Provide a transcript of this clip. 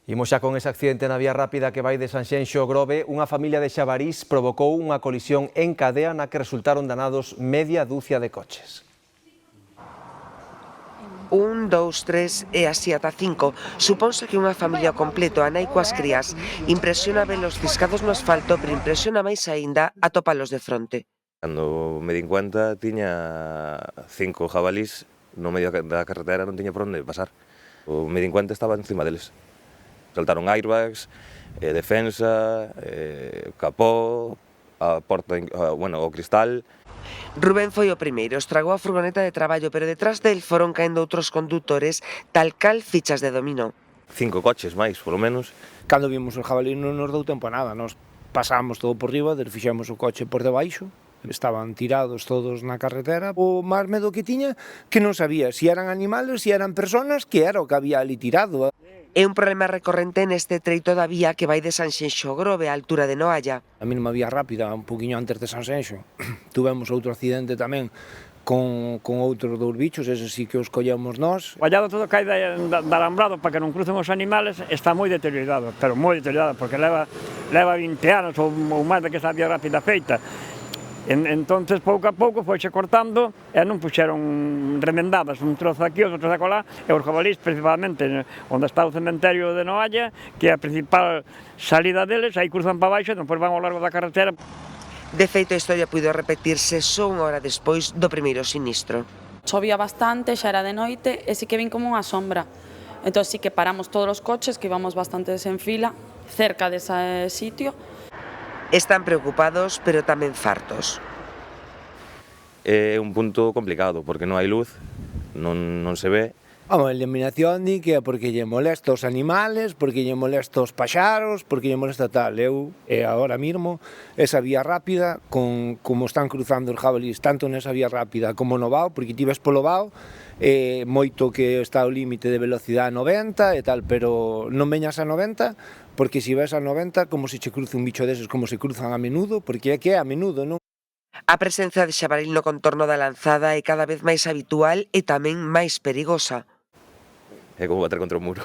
Imos xa con ese accidente na vía rápida que vai de Sanxenxo ao Grove. Unha familia de Xabarís provocou unha colisión en cadea na que resultaron danados media dúcia de coches. 1, 2, 3 e así ata 5. Supónse que unha familia ao completo, a nai coas crías. Impresiona ver os ciscados no asfalto, pero impresiona máis aínda atopalos de fronte. Cando me din cuenta, tiña 5 jabalís no medio da carretera, non tiña por onde pasar. Me din cuenta, estaba encima deles. Saltaron airbags, defensa, capó, a porta, o cristal. Rubén foi o primeiro, estragou a furgoneta de traballo, pero detrás del foron caendo outros condutores, tal cal fichas de dominó. 5 coches máis, polo menos. Cando vimos os jabalíes non nos dou tempo a nada, nos pasamos todo por riba, desfixemos o coche por debaixo, estaban tirados todos na carretera. O máis medo que tiña que non sabía se eran animales, se eran personas, que era o que había ali tirado. É un problema recorrente neste treito da vía que vai de Sanxenxo ao Grove, á altura de Noalla. A mesma vía rápida, un poquinho antes de Sanxenxo, tuvemos outro accidente tamén con outros dous bichos, ese sí que os collemos nós. O hallado todo que hai de alambrado para que non crucen os animales está moi deteriorado, pero moi deteriorado, porque leva 20 anos ou máis de que esa vía rápida feita. Entonces, pouco a pouco, foixe cortando e non puxeron remendadas, un trozo aquí, outro trozo acolá, e os jabalís, principalmente, onde está o cementerio de Noalla, que é a principal salida deles, aí cruzan para baixo e depois van ao largo da carretera. De feito, a historia puido repetirse só unha hora despois do primeiro sinistro. Chovía bastante, xa era de noite, e sí que vin como unha sombra. Entón sí que paramos todos os coches, que íbamos bastantes en fila, cerca dese sitio. Están preocupados, pero tamén fartos. É un punto complicado, porque non hai luz, non se ve. A eliminación di que é porque lle molesta os animales, porque lle molesta os paxaros, porque lle molesta tal. Eu, agora mesmo, esa vía rápida, como están cruzando os jabalís, tanto nesa vía rápida como no vao, porque ti ves polo vao, moito que está ao límite de velocidade 90 e tal, pero non veñas a 90, porque se ves a 90, como se che cruce un bicho deses, como se cruzan a menudo, porque é que é a menudo, non? A presenza de xabaril no contorno da lanzada é cada vez máis habitual e tamén máis perigosa. É como bater contra o muro.